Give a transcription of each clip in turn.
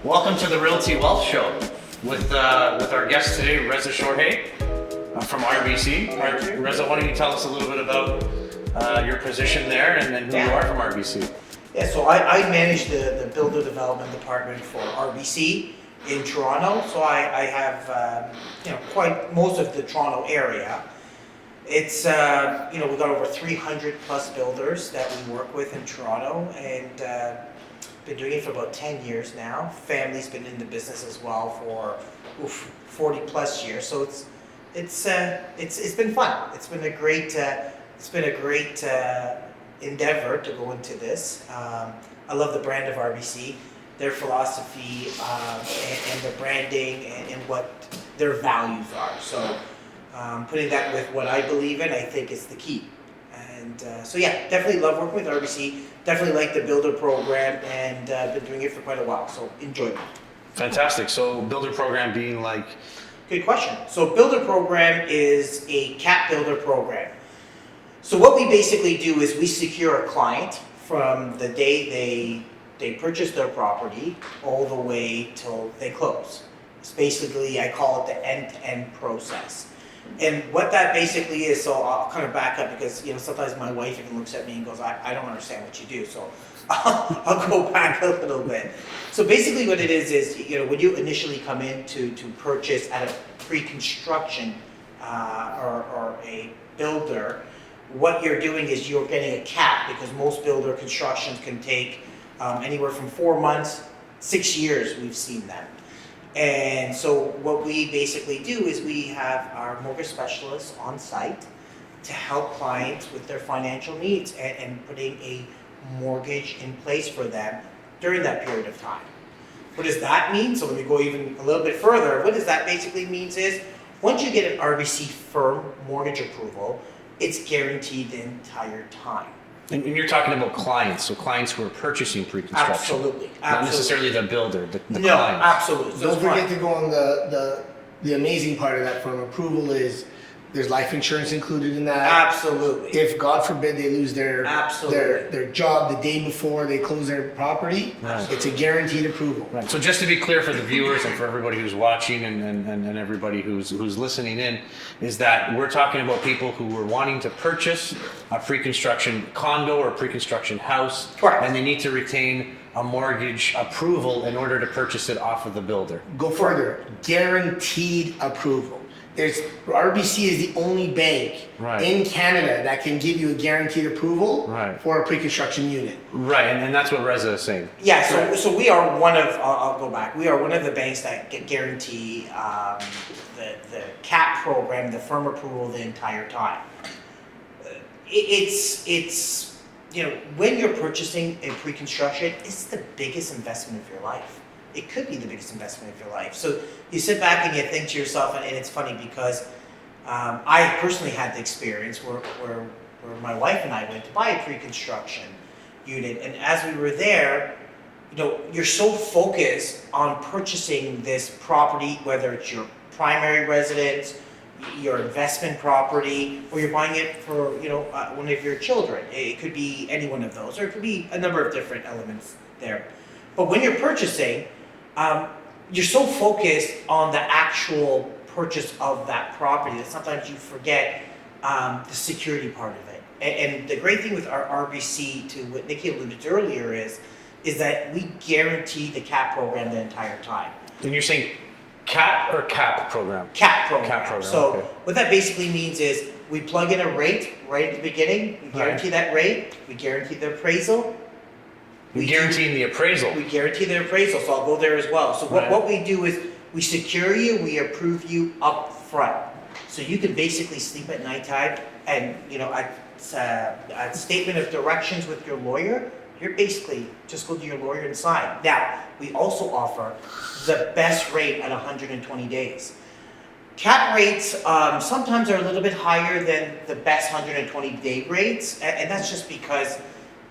Welcome to the Realty Wealth Show with our guest today, Reza Shohreh from RBC. Reza, why don't you tell us a little bit about your position there and then who you are from RBC? Yeah, so I manage the builder development department for RBC in Toronto. So I have quite most of the Toronto area. It's we've got over 300 plus builders that we work with in Toronto, and been doing it for about 10 years now. Family's been in the business as well for 40 plus years. So it's been fun. It's been a great endeavor to go into this. I love the brand of RBC, their philosophy, and the branding and what their values are. So putting that with what I believe in, I think is the key. And so yeah, definitely love working with RBC. Definitely like the builder program, and been doing it for quite a while. So enjoy it. Fantastic. So builder program being like? Good question. So builder program is a cap builder program. So what we basically do is we secure a client from the day they purchase their property all the way till they close. It's basically, I call it the end-to-end process. And what that basically is, so I'll kind of back up because sometimes my wife even looks at me and goes, I don't understand what you do. So I'll go back a little bit. So basically what it is when you initially come in to purchase at a pre-construction or a builder, what you're doing is you're getting a cap, because most builder constructions can take anywhere from 4 months, 6 years, we've seen them. And so what we basically do is we have our mortgage specialists on site to help clients with their financial needs and putting a mortgage in place for them during that period of time. What does that mean? So let me go even a little bit further. What does that basically means is once you get an RBC firm mortgage approval, it's guaranteed the entire time. And you're talking about clients, so clients who are purchasing pre-construction. Absolutely. Not necessarily the builder, the no, clients. Absolutely. So don't forget to go on the amazing part of that firm approval is there's life insurance included in that. Absolutely. If God forbid they lose their job the day before they close their property, right, it's a guaranteed approval. Right. So just to be clear for the viewers and for everybody who's watching and everybody who's listening in, is that we're talking about people who were wanting to purchase a pre-construction condo or pre-construction house. Correct. And they need to retain a mortgage approval in order to purchase it off of the builder. Go further, guaranteed approval. RBC is the only bank in Canada that can give you a guaranteed approval for a pre-construction unit. Right, and that's what Reza is saying. Yeah, so we are one of, I'll go back, we are one of the banks that guarantee the CAP program, the firm approval the entire time. It's when you're purchasing a pre-construction, it's the biggest investment of your life. It could be the biggest investment of your life. So you sit back and you think to yourself, and it's funny because I personally had the experience where my wife and I went to buy a pre-construction unit, and as we were there, you're so focused on purchasing this property, whether it's your primary residence, your investment property, or you're buying it for one of your children. It could be any one of those, or it could be a number of different elements there. But when you're purchasing, you're so focused on the actual purchase of that property that sometimes you forget the security part of it. And the great thing with our RBC, to what Nikki alluded to earlier, is that we guarantee the CAP program the entire time. And you're saying CAP or CAP program? CAP program. CAP program. So okay. What that basically means is we plug in a rate right at the beginning. We guarantee that rate. We guarantee the appraisal. We guarantee the appraisal. We guarantee the appraisal, so I'll go there as well. So what we do is we secure you, we approve you up front. So you can basically sleep at nighttime, and a statement of directions with your lawyer, you're basically just go to your lawyer and sign. Now, we also offer the best rate at 120 days. Cap rates sometimes are a little bit higher than the best 120-day rates, and that's just because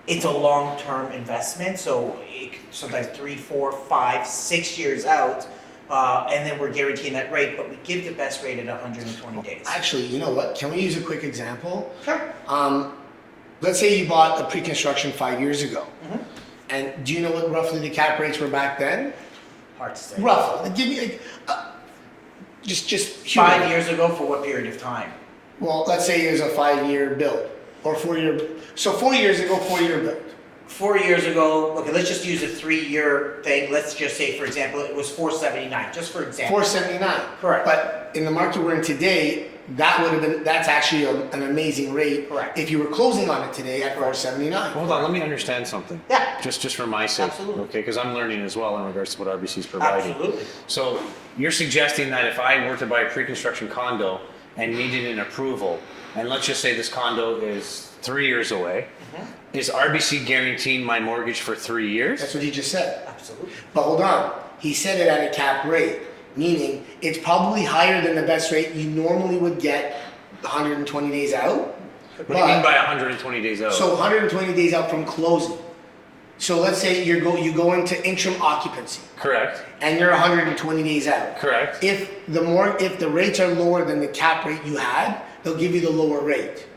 it's a long-term investment, so sometimes 3, 4, 5, 6 years out, and then we're guaranteeing that rate, but we give the best rate at 120 days. Actually, you know what? Can we use a quick example? Sure. Let's say you bought a pre-construction 5 years ago. Mm-hmm. And do you know what roughly the cap rates were back then? Hard to say. Roughly, give me like, just 5 years ago, for what period of time? Well, let's say it was a 5-year build or 4-year. So 4 years ago, 4-year build. 4 years ago, okay, let's just use a 3-year thing. Let's just say, for example, it was 479, just for example. 479. Correct. But in the market we're in today, that's actually an amazing rate. Correct. If you were closing on it today at 479. Hold on, let me understand something. Yeah. Just for my sake. Absolutely. Okay, because I'm learning as well in regards to what RBC is providing. Absolutely. So you're suggesting that if I were to buy a pre-construction condo and needed an approval, and let's just say this condo is 3 years away, is RBC guaranteeing my mortgage for 3 years? That's what he just said. Absolutely. But hold on, he said it at a cap rate, meaning it's probably higher than the best rate you normally would get 120 days out. What do you mean by 120 days out? So 120 days out from closing. So let's say you go into interim occupancy Correct. and you're 120 days out. Correct. If the rates are lower than the cap rate you had, they'll give you the lower rate.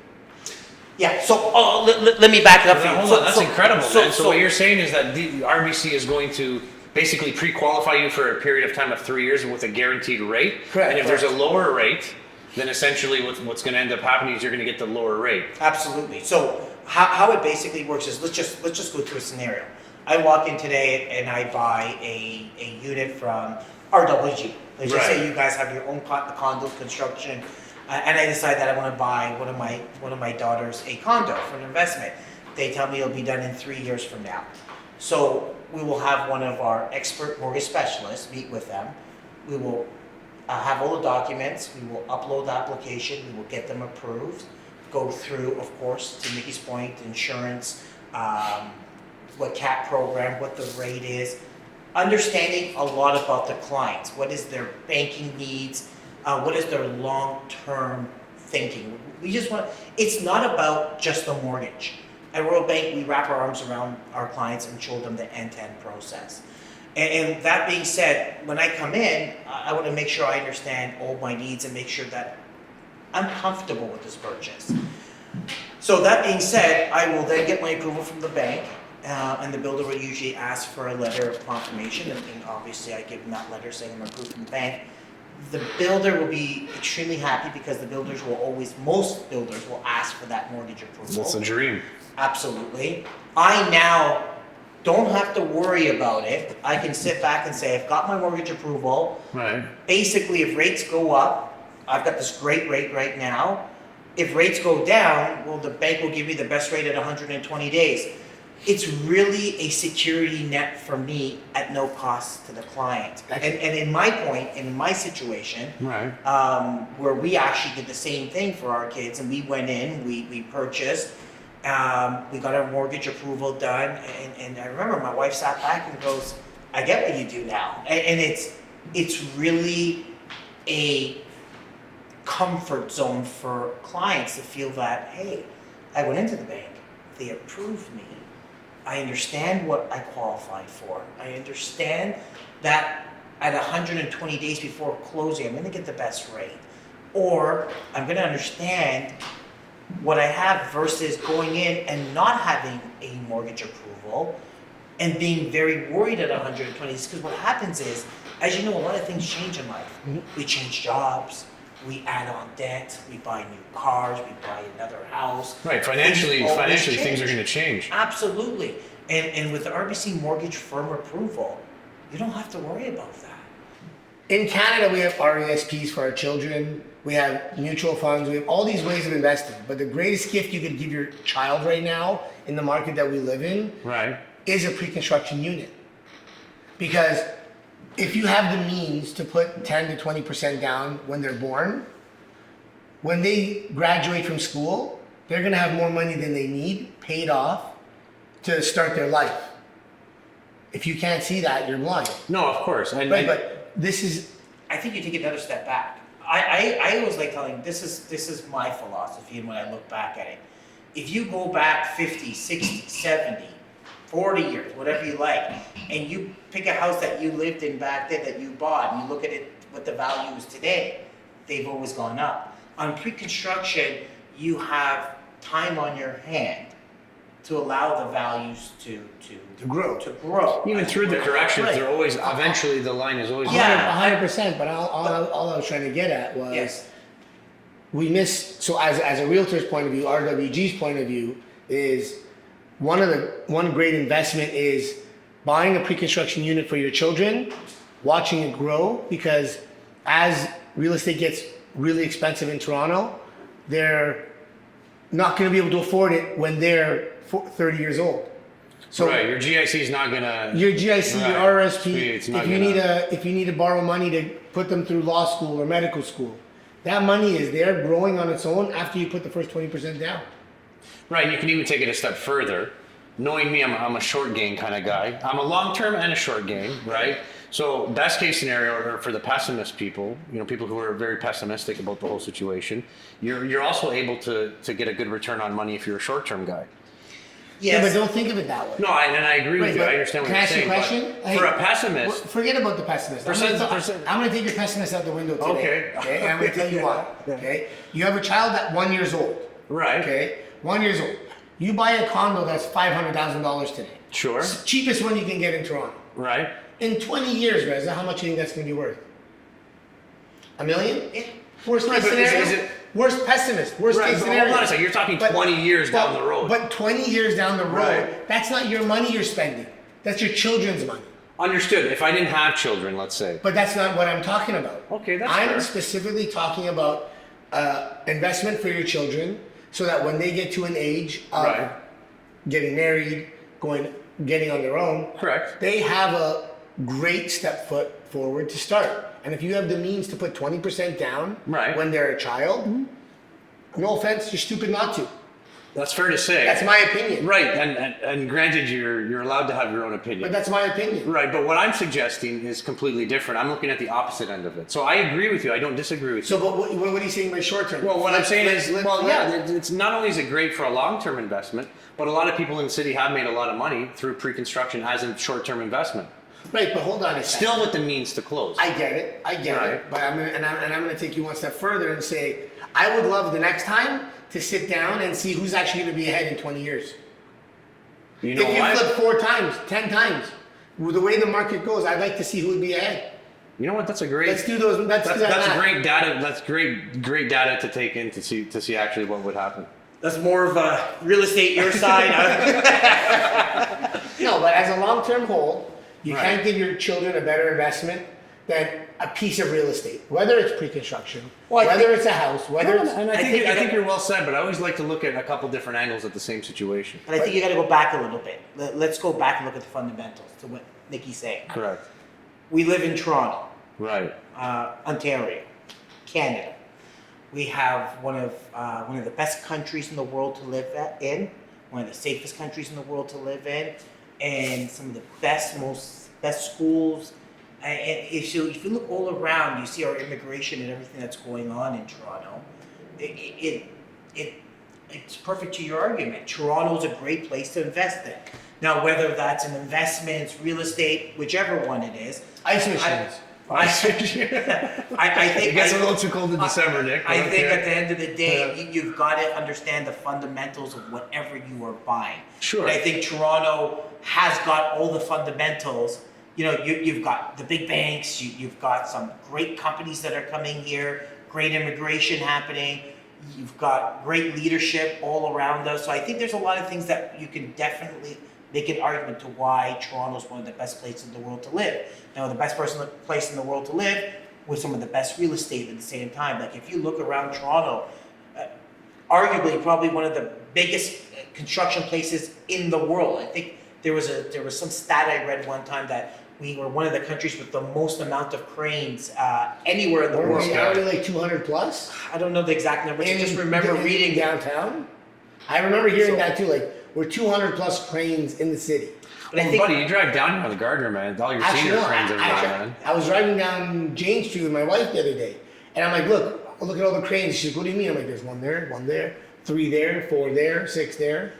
Yeah, so let me back it up for you. Hold on, that's incredible, man. So what you're saying is that the RBC is going to basically pre-qualify you for a period of time of 3 years with a guaranteed rate. Correct. And if there's a lower rate, then essentially what's going to end up happening is you're going to get the lower rate. Absolutely. So how it basically works is let's just go through a scenario. I walk in today and I buy a unit from RWG. Let's just say you guys have your own condo construction, and I decide that I want to buy one of my daughters a condo for an investment. They tell me it'll be done in 3 years from now. So we will have one of our expert mortgage specialists meet with them. We will have all the documents. We will upload the application. We will get them approved. Go through, of course, to Mickey's point, insurance, what CAP program, what the rate is, understanding a lot about the clients. What is their banking needs? What is their long-term thinking? It's not about just the mortgage. At Royal Bank, we wrap our arms around our clients and show them the end-to-end process. And that being said, when I come in, I want to make sure I understand all my needs and make sure that I'm comfortable with this purchase. So that being said, I will then get my approval from the bank, and the builder will usually ask for a letter of confirmation, and obviously I give them that letter saying I'm approved from the bank. The builder will be extremely happy because most builders will ask for that mortgage approval. That's a dream. Absolutely. I now don't have to worry about it. I can sit back and say, I've got my mortgage approval. Right. Basically, if rates go up, I've got this great rate right now. If rates go down, well, the bank will give me the best rate at 120 days. It's really a security net for me at no cost to the client. And in my point, in my situation, right, where we actually did the same thing for our kids, and we went in, we purchased, we got our mortgage approval done, and I remember my wife sat back and goes, I get what you do now. And it's really a comfort zone for clients to feel that, hey, I went into the bank, they approved me, I understand what I qualified for. I understand that at 120 days before closing, I'm going to get the best rate. Or I'm going to understand what I have versus going in and not having a mortgage approval and being very worried at 120 days. Because what happens is, as you know, a lot of things change in life. Mm-hmm. We change jobs. We add on debt, we buy new cars, we buy another house. Right, financially things are going to change. Absolutely. And with the RBC mortgage firm approval, you don't have to worry about that. In Canada, we have RESPs for our children, we have mutual funds, we have all these ways of investing. But the greatest gift you could give your child right now in the market that we live in, right, is a pre-construction unit. Because if you have the means to put 10 to 20% down when they're born, when they graduate from school, they're going to have more money than they need paid off to start their life. If you can't see that, you're blind. No, of course. But this is... I think you take another step back. I always like telling, this is my philosophy, and when I look back at it. If you go back 50, 60, 70, 40 years, whatever you like, and you pick a house that you lived in back then that you bought, and you look at it, what the value is today, they've always gone up. On pre-construction, you have time on your hand to allow the values to grow. To grow. Even through the corrections, Right. they're always, eventually the line is always. Yeah. 100%. But all I was trying to get at was Yes. we miss. So as a realtor's point of view, RWG's point of view is one great investment is buying a pre-construction unit for your children, watching it grow, because as real estate gets really expensive in Toronto, they're not going to be able to afford it when they're 30 years old. So Right, your GIC is not gonna. your GIC, Right. your RSP, It's not if you need to borrow money to put them through law school or medical school, that money is there growing on its own after you put the first 20% down. Right, you can even take it a step further. Knowing me, I'm a short game kind of guy. I'm a long term and a short game, right? So best case scenario, or for the pessimist people, people who are very pessimistic about the whole situation, you're also able to get a good return on money if you're a short term guy. Yes. Yeah, but don't think of it that way. No, and I agree with you. I understand what Can I you're ask you saying. a question? But for a pessimist, Forget about the pessimist. I'm going to take your pessimist out the window today. Okay. And I'm going to tell you why. Okay. You have a child at 1 year old. right? Okay. 1 year old. You buy a condo that's $500,000 today. Sure. It's the cheapest one you can get in Toronto. Right. In 20 years, Reza, how much do you think that's going to be worth? $1 million? Yeah. Worst Right, case but is scenario. it- Worst pessimist. Worst Right, case but scenario. hold on a second. You're talking But- 20 years down the road. But 20 years down the road, Right. that's not your money you're spending. That's your children's money. Understood. If I didn't have children, let's say. But that's not what I'm talking about. Okay, that's I'm fair. specifically talking about investment for your children, so that when they get to an age of Right. getting married, getting on their own, Correct. they have a great step foot forward to start. And if you have the means to put 20% down Right. when they're a child, no offense, you're stupid not to. That's fair to say. That's my opinion. Right, and granted, you're allowed to have your own opinion. But that's my opinion. Right, but what I'm suggesting is completely different. I'm looking at the opposite end of it. So I agree with you. I don't disagree with you. So, but what are you saying by short term? Well, what I'm saying is, Let's- it's not only is it great for a long-term investment, but a lot of people in the city have made a lot of money through pre-construction as a short-term investment. Right, but hold on a second. Still with the means to close. I get it. Right. it. But I'm gonna take you one step further and say I would love the next time to sit down and see who's actually gonna be ahead in 20 years. You know If you why? flip 4 times, 10 times, with the way the market goes, I'd like to see who would be ahead. You know what? That's a great. Let's do those. Let's do that That's math. great data. That's great data to take in to see actually what would happen. That's more of a real estate your side. No, but as a long-term hold, you Right. can't give your children a better investment than a piece of real estate, whether it's pre-construction, Well, I whether think- it's a house, whether it's. And I I think, think I think that- you're well said, but I always like to look at a couple different angles at the same situation. But I think you got to go back a little bit. Let's go back and look at the fundamentals to what Nikki's saying. Correct. We live in Toronto, Right. Ontario, Canada. We have one of the best countries in the world to live in, one of the safest countries in the world to live in, and some of the best schools. And if you look all around, you see our immigration and everything that's going on in Toronto. It's perfect to your argument. Toronto's a great place to invest in. Now, whether that's in investments, real estate, whichever one it is, Ice machines. I think It gets a little too cold in December, Nick. I but think okay. at the end of the day, you've got to understand the fundamentals of whatever you are buying. Sure. And I think Toronto has got all the fundamentals. You've got the big banks. You've got some great companies that are coming here. Great immigration happening. You've got great leadership all around us. So I think there's a lot of things that you can definitely make an argument to why Toronto's one of the best places in the world to live. Now, the best place in the world to live with some of the best real estate at the same time. Like if you look around Toronto, arguably probably one of the biggest construction places in the world. I think there was some stat I read one time that we were one of the countries with the most amount of cranes anywhere in the Weren't world. we already like 200 plus? I don't know the exact numbers. I just remember reading downtown. I remember hearing that too. Like we're 200 plus cranes in the city. But I Well, think buddy, you drive down here on the Gardner, man. All your senior no, friends are around, man. I was driving down Jane Street with my wife the other day, and I'm like, look at all the cranes. She's like, what do you mean? I'm like, there's one there, 3 there, 4 there, 6 there.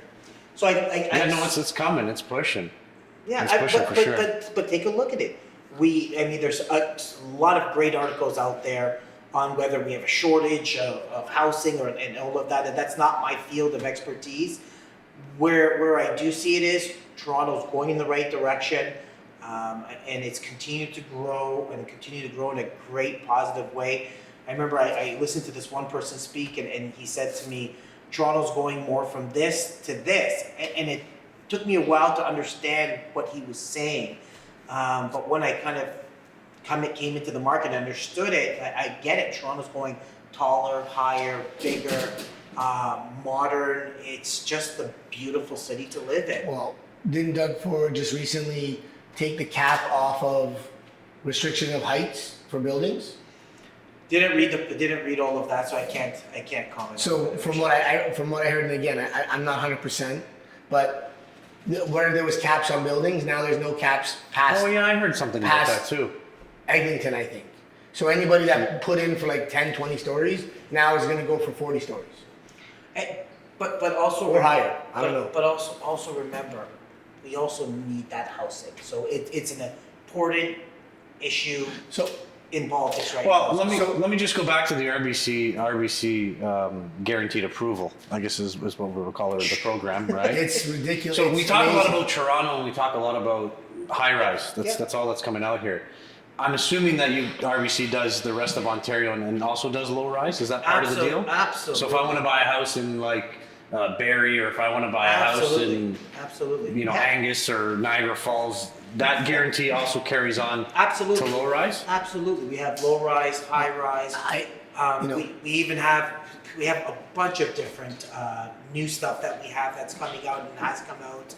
so. Yeah, no, it's coming. It's pushing. Yeah, It's pushing for sure. but take a look at it. There's a lot of great articles out there on whether we have a shortage of housing and all of that. And that's not my field of expertise. Where I do see it is Toronto's going in the right direction, and it's continued to grow and continue to grow in a great positive way. I remember I listened to this one person speak, and he said to me, Toronto's going more from this to this, and it took me a while to understand what he was saying. But when I kind of came into the market and understood it, I get it. Toronto's going taller, higher, bigger, modern. It's just a beautiful city to live in. Well, didn't Doug Ford just recently take the cap off of restriction of heights for buildings? Didn't read all of that, so I can't comment. So from what I heard, and again, I'm not 100%, but where there was caps on buildings, now there's no caps past. Oh yeah, I heard something about that past too. Eglinton, I think. So anybody that put in for like 10, 20 stories now is going to go for 40 stories. But also Or higher. I don't know. But also remember, we also need that housing. So it's an important issue So involved this right Well, now. let me just go back to the RBC guaranteed approval. I guess is what we would call it, the program, right? it's ridiculous. So we It's talk a lot amazing. about Toronto and we talk a lot about high rise. That's all that's coming out here. I'm assuming that RBC does the rest of Ontario and also does low rise. Is that part of the deal? Absolutely. So if I want to buy a house in like Barrie, or if I want to buy a house in Absolutely. Angus or Niagara Falls, that guarantee also carries on Absolutely. to low rise. Absolutely. We have low rise, high rise. We even have a bunch of different new stuff that we have that's coming out and has come out.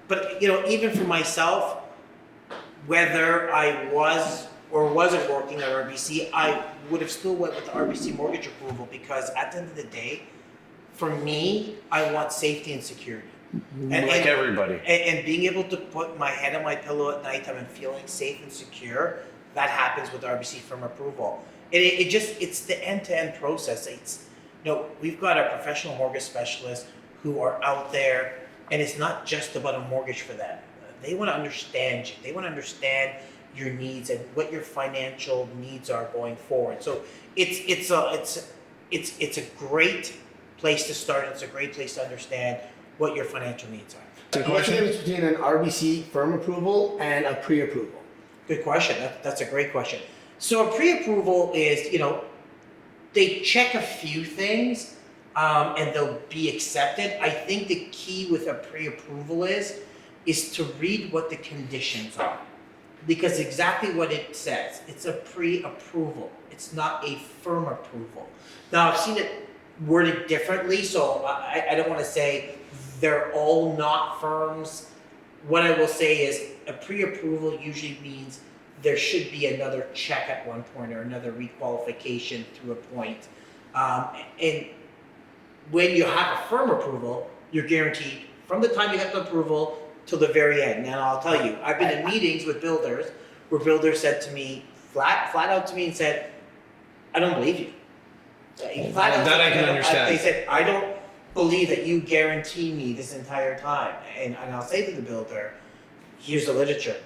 But even for myself, whether I was or wasn't working at RBC, I would have still went with the RBC mortgage approval, because at the end of the day, for me, I want safety and security. Like everybody. And being able to put my head on my pillow at nighttime and feeling safe and secure, that happens with RBC firm approval. It's the end-to-end process. We've got a professional mortgage specialist who are out there, and it's not just about a mortgage for them. They want to understand you. They want to understand your needs and what your financial needs are going forward. So it's a great place to start. It's a great place to understand what your financial needs are. What's the difference between an RBC firm approval and a pre-approval? Good question. That's a great question. So a pre-approval is, they check a few things and they'll be accepted. I think the key with a pre-approval is to read what the conditions are. Because exactly what it says, it's a pre-approval. It's not a firm approval. Now, I've seen it worded differently, so I don't want to say they're all not firms. What I will say is a pre-approval usually means there should be another check at one point or another requalification through a point. And when you have a firm approval, you're guaranteed from the time you get the approval till the very end. Now I'll tell you, I've been in meetings with builders where builders said to me, flat out to me, and said, I don't believe you. Flat out That I can understand. They said, I don't believe that you guarantee me this entire time. And I'll say to the builder, here's the literature.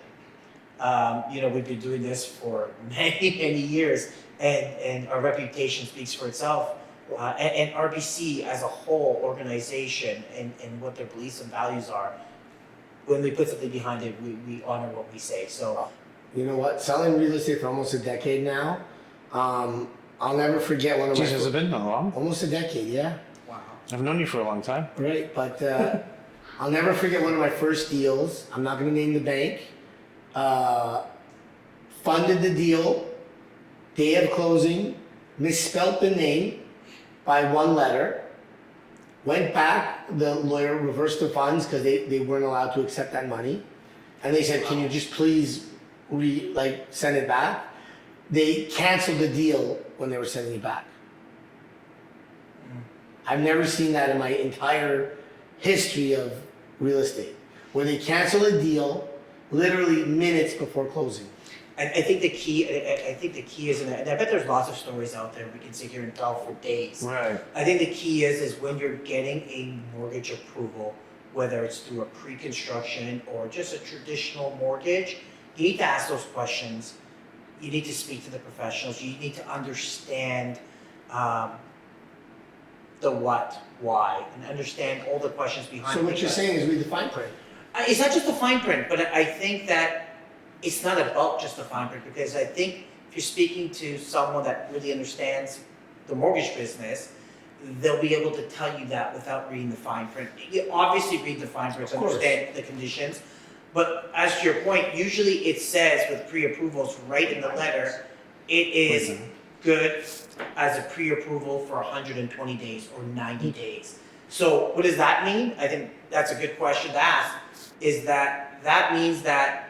We've been doing this for many, many years, and our reputation speaks for itself. And RBC as a whole organization and what their beliefs and values are, when we put something behind it, we honor what we say. So, You know what? Selling real estate for almost a decade now. I'll never forget one of my. Has it been that long? Almost a decade, yeah. wow. I've known you for a long time. Right, but I'll never forget one of my first deals. I'm not going to name the bank. Funded the deal, day of closing, misspelt the name by one letter. Went back, the lawyer reversed the funds because they weren't allowed to accept that money. And they said, can you just please send it back? They canceled the deal when they were sending it back. I've never seen that in my entire history of real estate, where they cancel a deal literally minutes before closing. I think the key is, and I bet there's lots of stories out there we can sit here and tell for days. Right. I think the key is when you're getting a mortgage approval, whether it's through a pre-construction or just a traditional mortgage, you need to ask those questions. You need to speak to the professionals. You need to understand the what, why, and understand all the questions behind. So what you're saying is read the fine print. It's not just the fine print, but I think that it's not about just the fine print, because I think if you're speaking to someone that really understands the mortgage business, they'll be able to tell you that without reading the fine print. You obviously read the fine print to Of course. understand the conditions, but as to your point, usually it says with pre-approvals right in the letter, it is good as a pre-approval for 120 days or 90 days. So what does that mean? I think that's a good question to ask, is that means that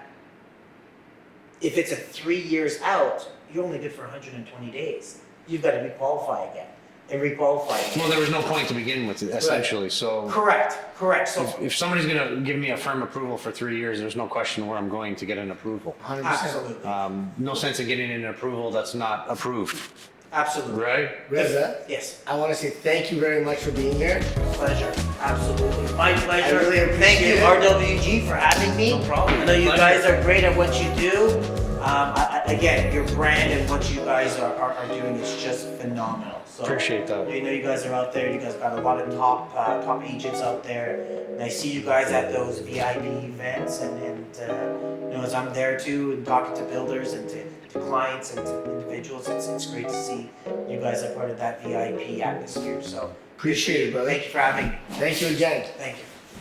if it's a 3 years out, you're only good for 120 days. You've got to requalify again and requalify again. Well, there was no point to begin with, essentially, so. Correct. So If somebody's gonna give me a firm approval for 3 years, there's no question where I'm going to get an approval. 100%. absolutely, No sense in getting an approval that's not approved, absolutely. right? Reza, Yes, I want to say thank you very much for being here. pleasure. Absolutely, my pleasure. I really appreciate Thank you, it. RWG, for having me. No problem. I know you Pleasure. guys are great at what you do. Again, your brand and what you guys are doing is just phenomenal. So Appreciate that. I know you guys are out there. You guys got a lot of top agents out there, and I see you guys at those VIP events, and you know, as I'm there too, and talking to builders and to clients and to individuals, it's great to see you guys are part of that VIP atmosphere. So Appreciate it, brother. Thank you for having me. Thank you again. Thank you.